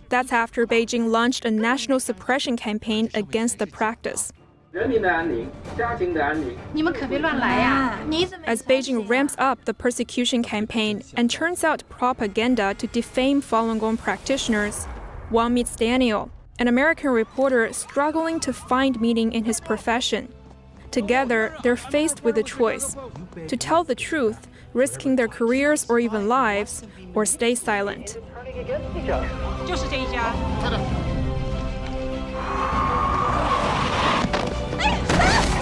That's after Beijing launched a national suppression campaign against the practice. As Beijing ramps up the persecution campaign and turns out propaganda to defame Falun Gong practitioners, Wang meets Daniel, an American reporter struggling to find meaning in his profession. Together, they're faced with a choice: to tell the truth, risking their careers or even lives, or stay silent.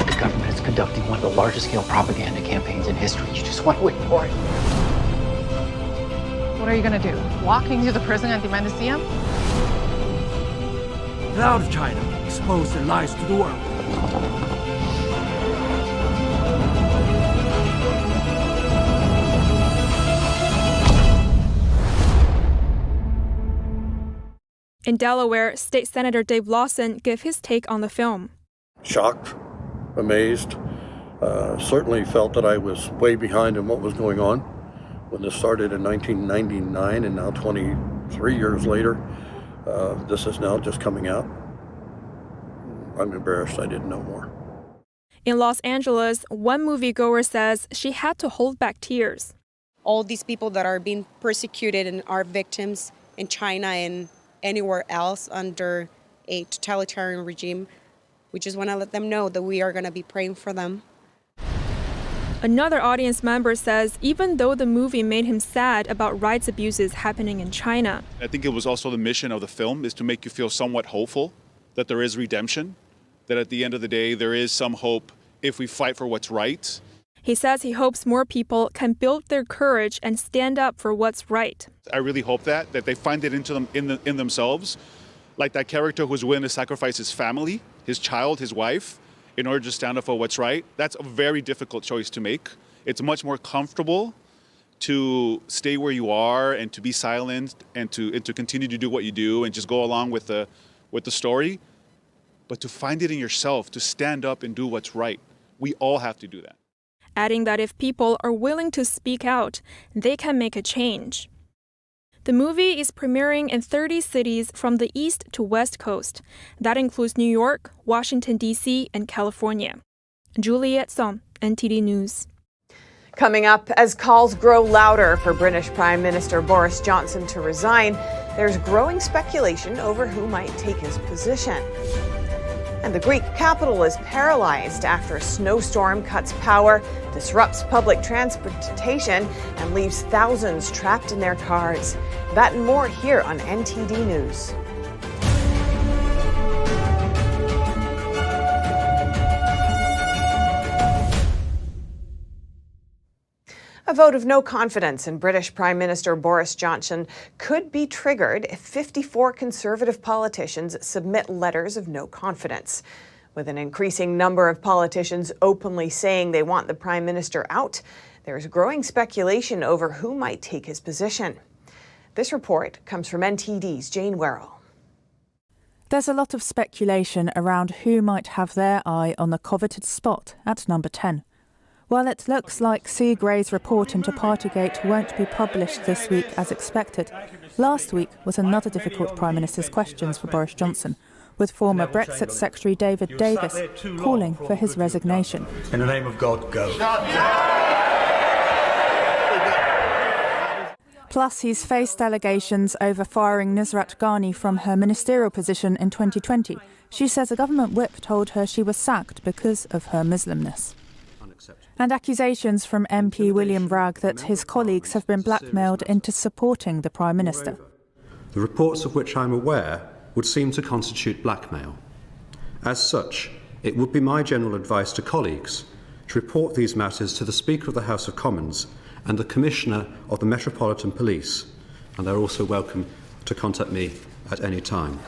The government is conducting one of the largest scale propaganda campaigns in history. You just want to wait for it. What are you going to do? Walk into the prison and demand to see him? Proud China, expose their lies to the world. In Delaware, State Senator Dave Lawson gave his take on the film. Shocked, amazed, certainly felt that I was way behind in what was going on when this started in 1999, and now 23 years later, this is now just coming out. I'm embarrassed I didn't know more. In Los Angeles, one moviegoer says she had to hold back tears. All these people that are being persecuted and are victims in China and anywhere else under a totalitarian regime, we just want to let them know that we are going to be praying for them. Another audience member says even though the movie made him sad about rights abuses happening in China, I think it was also the mission of the film is to make you feel somewhat hopeful that there is redemption, that at the end of the day there is some hope if we fight for what's right. He says he hopes more people can build their courage and stand up for what's right. I really hope that they find it in themselves, like that character who's willing to sacrifice his family, his child, his wife, in order to stand up for what's right. That's a very difficult choice to make. It's much more comfortable to stay where you are and to be silent and to continue to do what you do and just go along with the story. But to find it in yourself, to stand up and do what's right, we all have to do that. Adding that if people are willing to speak out, they can make a change. The movie is premiering in 30 cities from the East to West Coast. That includes New York, Washington, D.C., and California. Juliet Song, NTD News. Coming up, as calls grow louder for British Prime Minister Boris Johnson to resign, there's growing speculation over who might take his position. And the Greek capital is paralyzed after a snowstorm cuts power, disrupts public transportation, and leaves thousands trapped in their cars. That and more here on NTD News. A vote of no confidence in British Prime Minister Boris Johnson could be triggered if 54 Conservative politicians submit letters of no confidence. With an increasing number of politicians openly saying they want the Prime Minister out, there's growing speculation over who might take his position. This report comes from NTD's Jane Werrell. There's a lot of speculation around who might have their eye on the coveted spot at number 10. While it looks like C. Gray's report into Partygate won't be published this week as expected, last week was another difficult Prime Minister's questions for Boris Johnson, with former Brexit Secretary David Davis calling for his resignation. In the name of God, go. Plus, he's faced allegations over firing Nusrat Ghani from her ministerial position in 2020. She says a government whip told her she was sacked because of her Muslimness. And accusations from MP William Bragg that his colleagues have been blackmailed into supporting the Prime Minister. The reports of which I'm aware would seem to constitute blackmail. As such, it would be my general advice to colleagues to report these matters to the Speaker of the House of Commons and the Commissioner of the Metropolitan Police, and they're also welcome to contact me at any time.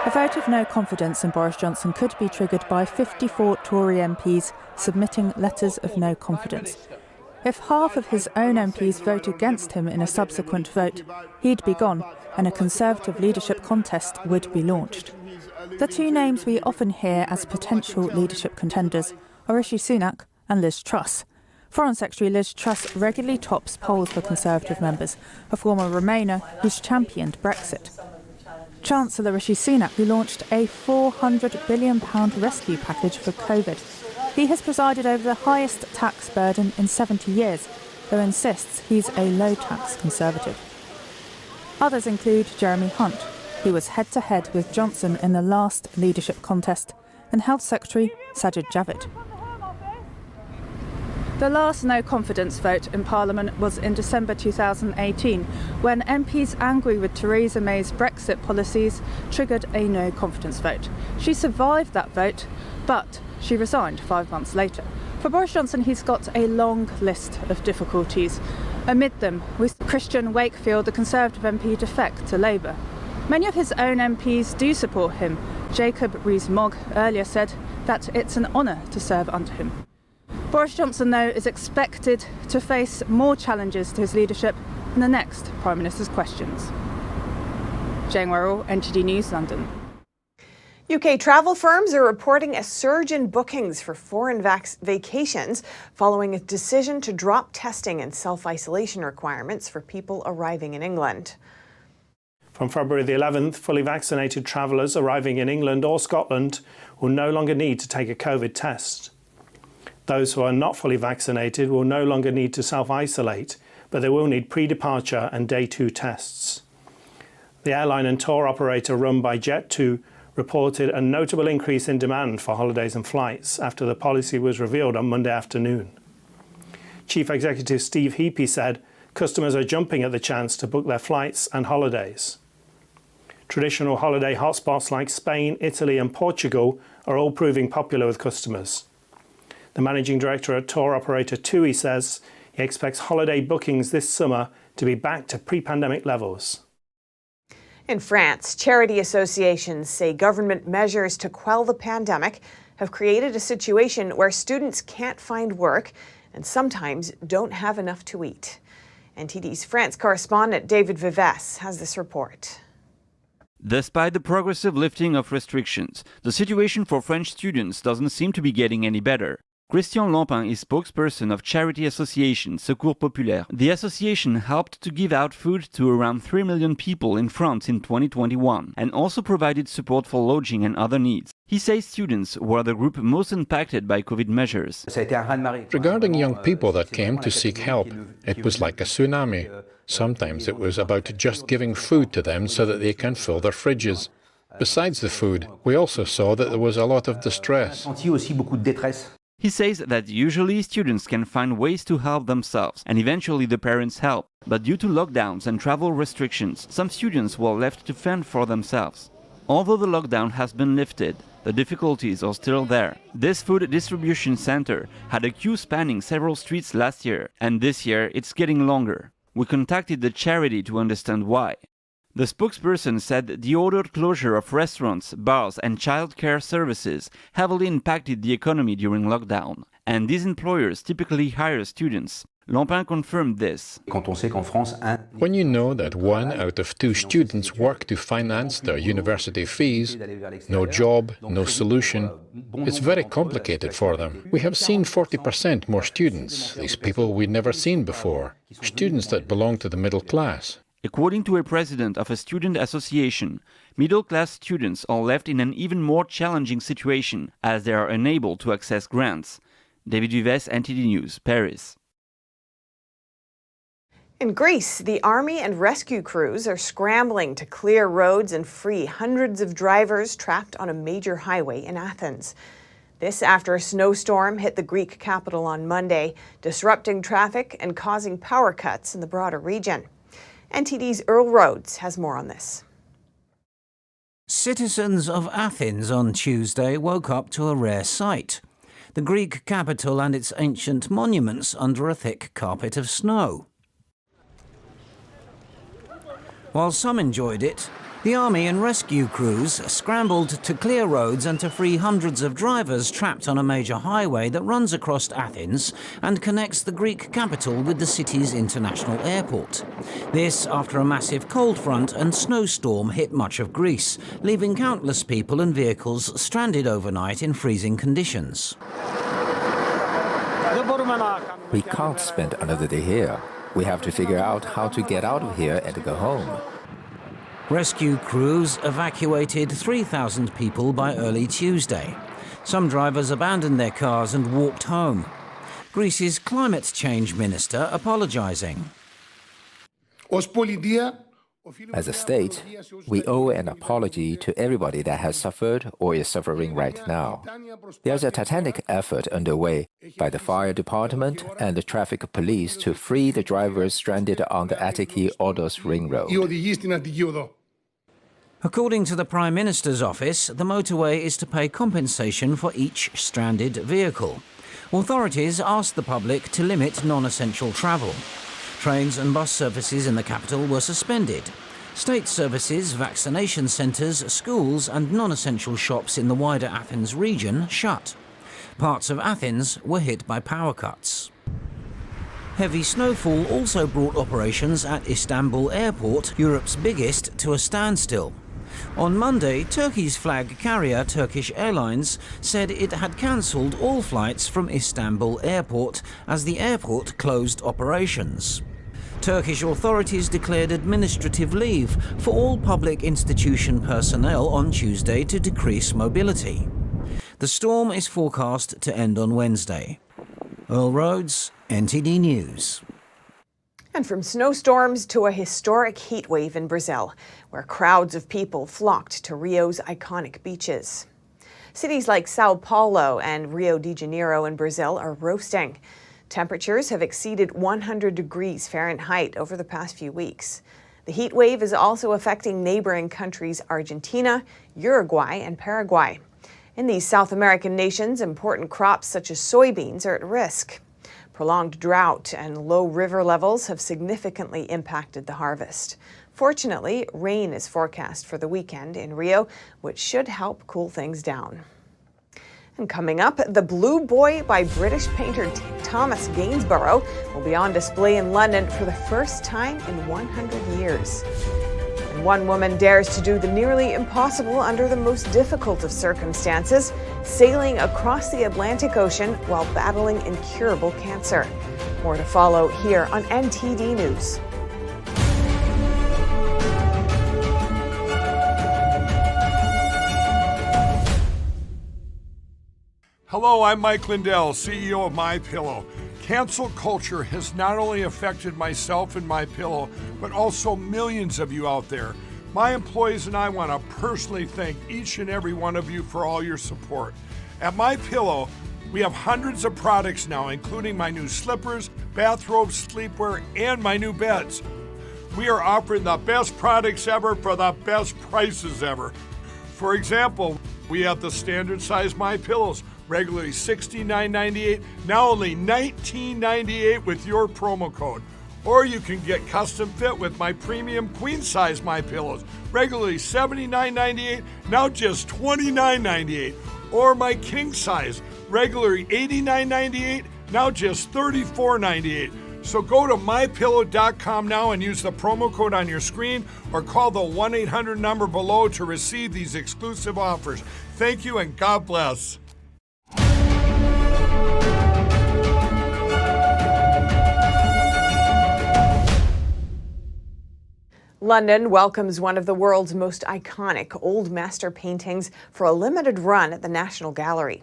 A vote of no confidence in Boris Johnson could be triggered by 54 Tory MPs submitting letters of no confidence. If half of his own MPs vote against him in a subsequent vote, he'd be gone and a Conservative leadership contest would be launched. The two names we often hear as potential leadership contenders are Rishi Sunak and Liz Truss. Foreign Secretary Liz Truss regularly tops polls for Conservative members, a former Remainer who's championed Brexit. Chancellor Rishi Sunak, who launched a £400 billion rescue package for COVID. He has presided over the highest tax burden in 70 years, though insists he's a low-tax Conservative. Others include Jeremy Hunt, who was head-to-head with Johnson in the last leadership contest, and Health Secretary Sajid Javid. The last no-confidence vote in Parliament was in December 2018, when MPs angry with Theresa May's Brexit policies triggered a no-confidence vote. She survived that vote, but she resigned 5 months later. For Boris Johnson, he's got a long list of difficulties. Amid them, with Christian Wakefield, the Conservative MP, defect to Labour. Many of his own MPs do support him. Jacob Rees-Mogg earlier said that it's an honour to serve under him. Boris Johnson, though, is expected to face more challenges to his leadership in the next Prime Minister's questions. Jane Werrell, NTD News, London. UK travel firms are reporting a surge in bookings for foreign vacations following a decision to drop testing and self-isolation requirements for people arriving in England. From February the 11th, fully vaccinated travellers arriving in England or Scotland will no longer need to take a COVID test. Those who are not fully vaccinated will no longer need to self-isolate, but they will need pre-departure and day 2 tests. The airline and tour operator run by Jet2 reported a notable increase in demand for holidays and flights after the policy was revealed on Monday afternoon. Chief Executive Steve Heapy said customers are jumping at the chance to book their flights and holidays. Traditional holiday hotspots like Spain, Italy and Portugal are all proving popular with customers. The managing director at tour operator TUI says he expects holiday bookings this summer to be back to pre-pandemic levels. In France, charity associations say government measures to quell the pandemic have created a situation where students can't find work and sometimes don't have enough to eat. NTD's France correspondent David Vives has this report. Despite the progressive lifting of restrictions, the situation for French students doesn't seem to be getting any better. Christian Lampin is spokesperson of charity association Secours Populaire. The association helped to give out food to around 3 million people in France in 2021 and also provided support for lodging and other needs. He says students were the group most impacted by COVID measures. Regarding young people that came to seek help, it was like a tsunami. Sometimes it was about just giving food to them so that they can fill their fridges. Besides the food, we also saw that there was a lot of distress. He says that usually students can find ways to help themselves, and eventually the parents help. But due to lockdowns and travel restrictions, some students were left to fend for themselves. Although the lockdown has been lifted, the difficulties are still there. This food distribution center had a queue spanning several streets last year, and this year it's getting longer. We contacted the charity to understand why. The spokesperson said the ordered closure of restaurants, bars and childcare services heavily impacted the economy during lockdown, and these employers typically hire students. Lampin confirmed this. When you know that 1 out of 2 students work to finance their university fees, no job, no solution, it's very complicated for them. We have seen 40% more students, these people we'd never seen before, students that belong to the middle class. According to a president of a student association, middle-class students are left in an even more challenging situation as they are unable to access grants. David Vives, NTD News, Paris. In Greece, the army and rescue crews are scrambling to clear roads and free hundreds of drivers trapped on a major highway in Athens. This after a snowstorm hit the Greek capital on Monday, disrupting traffic and causing power cuts in the broader region. NTD's Earl Rhodes has more on this. Citizens of Athens on Tuesday woke up to a rare sight: the Greek capital and its ancient monuments under a thick carpet of snow. While some enjoyed it, the army and rescue crews scrambled to clear roads and to free hundreds of drivers trapped on a major highway that runs across Athens and connects the Greek capital with the city's international airport. This after a massive cold front and snowstorm hit much of Greece, leaving countless people and vehicles stranded overnight in freezing conditions. We can't spend another day here. We have to figure out how to get out of here and go home. Rescue crews evacuated 3,000 people by early Tuesday. Some drivers abandoned their cars and walked home. Greece's climate change minister apologizing. As a state, we owe an apology to everybody that has suffered or is suffering right now. There's a titanic effort underway by the fire department and the traffic police to free the drivers stranded on the Attiki-Odos ring road. According to the Prime Minister's office, the motorway is to pay compensation for each stranded vehicle. Authorities asked the public to limit non-essential travel. Trains and bus services in the capital were suspended. State services, vaccination centres, schools and non-essential shops in the wider Athens region shut. Parts of Athens were hit by power cuts. Heavy snowfall also brought operations at Istanbul Airport, Europe's biggest, to a standstill. On Monday, Turkey's flag carrier Turkish Airlines said it had cancelled all flights from Istanbul Airport as the airport closed operations. Turkish authorities declared administrative leave for all public institution personnel on Tuesday to decrease mobility. The storm is forecast to end on Wednesday. Earl Rhodes, NTD News. And from snowstorms to a historic heatwave in Brazil, where crowds of people flocked to Rio's iconic beaches. Cities like Sao Paulo and Rio de Janeiro in Brazil are roasting. Temperatures have exceeded 100 degrees Fahrenheit over the past few weeks. The heat wave is also affecting neighboring countries Argentina, Uruguay, and Paraguay. In these South American nations, important crops such as soybeans are at risk. Prolonged drought and low river levels have significantly impacted the harvest. Fortunately, rain is forecast for the weekend in Rio, which should help cool things down. And coming up, the Blue Boy by British painter Thomas Gainsborough will be on display in London for the first time in 100 years. And one woman dares to do the nearly impossible under the most difficult of circumstances, sailing across the Atlantic Ocean while battling incurable cancer. More to follow here on NTD News. Hello, I'm Mike Lindell, CEO of MyPillow. Cancel culture has not only affected myself and MyPillow, but also millions of you out there. My employees and I want to personally thank each and every one of you for all your support. At MyPillow, we have hundreds of products now, including my new slippers, bathrobes, sleepwear, and my new beds. We are offering the best products ever for the best prices ever. For example, we have the standard size MyPillows, regularly $69.98, now only $19.98 with your promo code. Or you can get custom fit with my premium queen size MyPillows, regularly $79.98, now just $29.98. Or my king size, regularly $89.98, now just $34.98. So go to mypillow.com now and use the promo code on your screen or call the 1-800 number below to receive these exclusive offers. Thank you and God bless. London welcomes one of the world's most iconic old master paintings for a limited run at the National Gallery.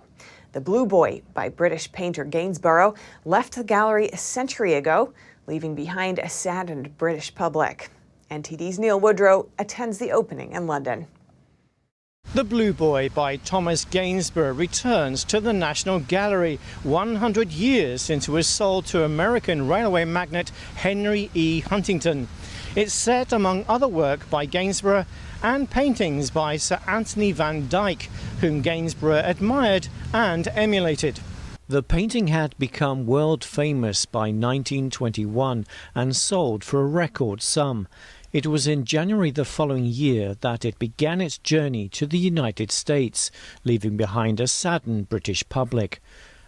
The Blue Boy by British painter Gainsborough left the gallery a century ago, leaving behind a saddened British public. NTD's Neil Woodrow attends the opening in London. The Blue Boy by Thomas Gainsborough returns to the National Gallery 100 years since it was sold to American railway magnate Henry E. Huntington. It's set, among other work by Gainsborough, and paintings by Sir Anthony van Dyck, whom Gainsborough admired and emulated. The painting had become world famous by 1921 and sold for a record sum. It was in January the following year that it began its journey to the United States, leaving behind a saddened British public.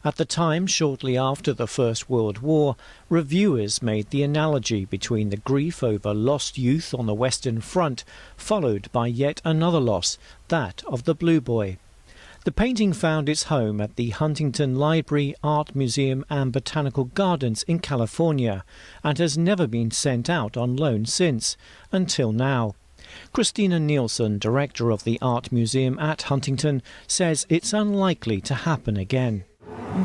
At the time, shortly after the First World War, reviewers made the analogy between the grief over lost youth on the Western Front, followed by yet another loss, that of the Blue Boy. The painting found its home at the Huntington Library, Art Museum and Botanical Gardens in California, and has never been sent out on loan since, until now. Christina Nielsen, director of the Art Museum at Huntington, says it's unlikely to happen again.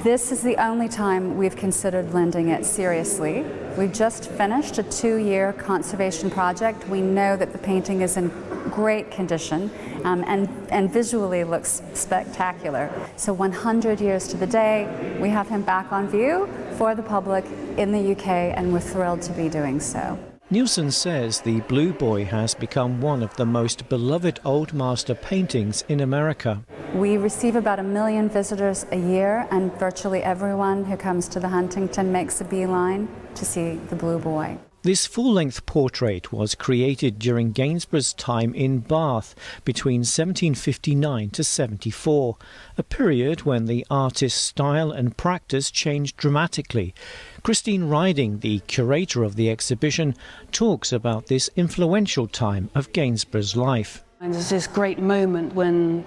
This is the only time we've considered lending it seriously. We've just finished a 2-year conservation project. We know that the painting is in great condition and visually looks spectacular. So 100 years to the day, we have him back on view for the public in the UK, and we're thrilled to be doing so. Nielsen says the Blue Boy has become one of the most beloved old master paintings in America. We receive about 1 million visitors a year, and virtually everyone who comes to the Huntington makes a beeline to see the Blue Boy. This full-length portrait was created during Gainsborough's time in Bath between 1759 to 74, a period when the artist's style and practice changed dramatically. Christine Riding, the curator of the exhibition, talks about this influential time of Gainsborough's life. And there's this great moment when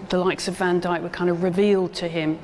the likes of Van Dyck were kind of revealed to him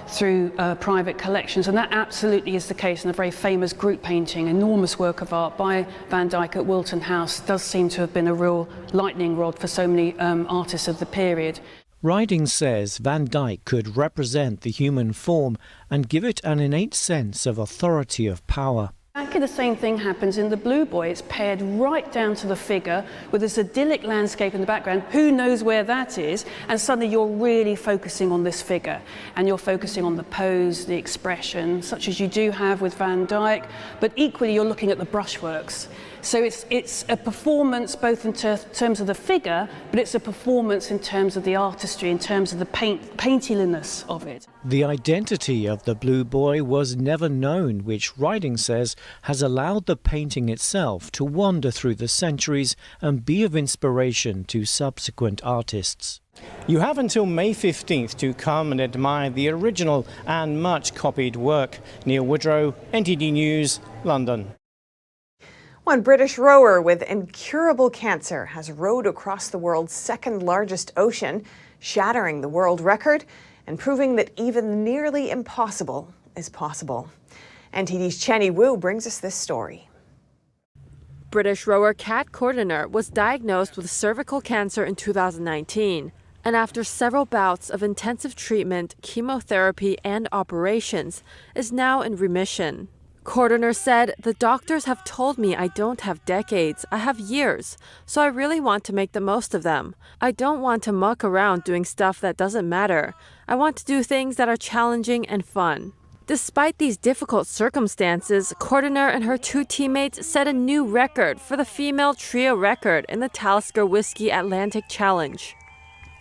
through private collections, and that absolutely is the case. And a very famous group painting, enormous work of art by Van Dyck at Wilton House, does seem to have been a real lightning rod for so many artists of the period. Riding says Van Dyck could represent the human form and give it an innate sense of authority of power. Exactly the same thing happens in the Blue Boy. It's pared right down to the figure with this idyllic landscape in the background. Who knows where that is? And suddenly you're really focusing on this figure, and you're focusing on the pose, the expression, such as you do have with Van Dyck, but equally you're looking at the brushworks. So it's a performance both in terms of the figure, but it's a performance in terms of the artistry, in terms of the paintiness of it. The identity of the Blue Boy was never known, which Riding says has allowed the painting itself to wander through the centuries and be of inspiration to subsequent artists. You have until May 15th to come and admire the original and much copied work. Neil Woodrow, NTD News, London. One British rower with incurable cancer has rowed across the world's second largest ocean, shattering the world record and proving that even nearly impossible is possible. NTD's Shen Yun brings us this story. British rower Kat Cordiner was diagnosed with cervical cancer in 2019, and after several bouts of intensive treatment, chemotherapy, and operations, is now in remission. Cordiner said, "The doctors have told me I don't have decades, I have years, so I really want to make the most of them. I don't want to muck around doing stuff that doesn't matter. I want to do things that are challenging and fun." Despite these difficult circumstances, Cordiner and her two teammates set a new record for the female trio record in the Talisker Whiskey Atlantic Challenge.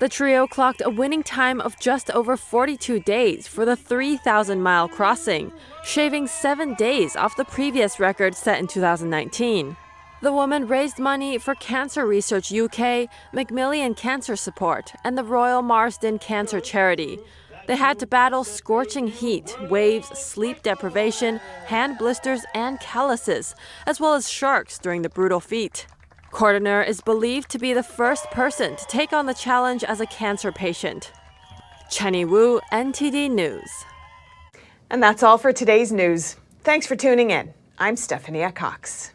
The trio clocked a winning time of just over 42 days for the 3,000-mile crossing, shaving 7 days off the previous record set in 2019. The woman raised money for Cancer Research UK, Macmillan Cancer Support, and the Royal Marsden Cancer Charity. They had to battle scorching heat, waves, sleep deprivation, hand blisters, and calluses, as well as sharks during the brutal feat. Cordiner is believed to be the first person to take on the challenge as a cancer patient. Shen Yun, NTD News. And that's all for today's news. Thanks for tuning in. I'm Stephanie Cox.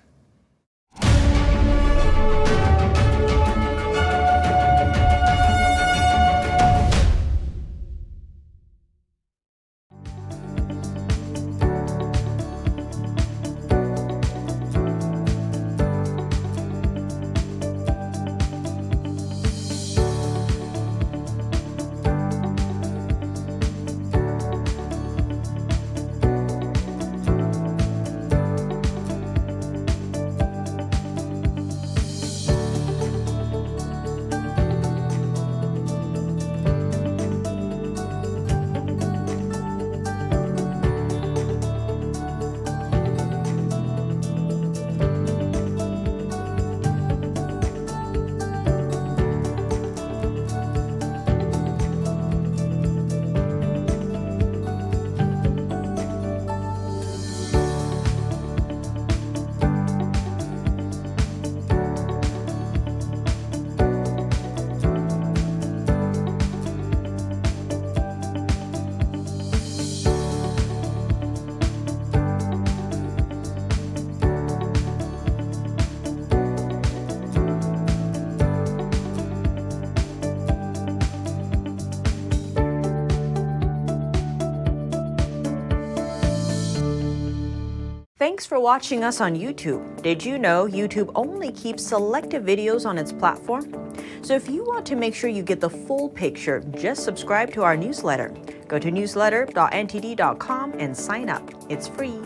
Thanks for watching us on YouTube. Did you know YouTube only keeps selected videos on its platform? So if you want to make sure you get the full picture, just subscribe to our newsletter. Go to newsletter.ntd.com and sign up. It's free.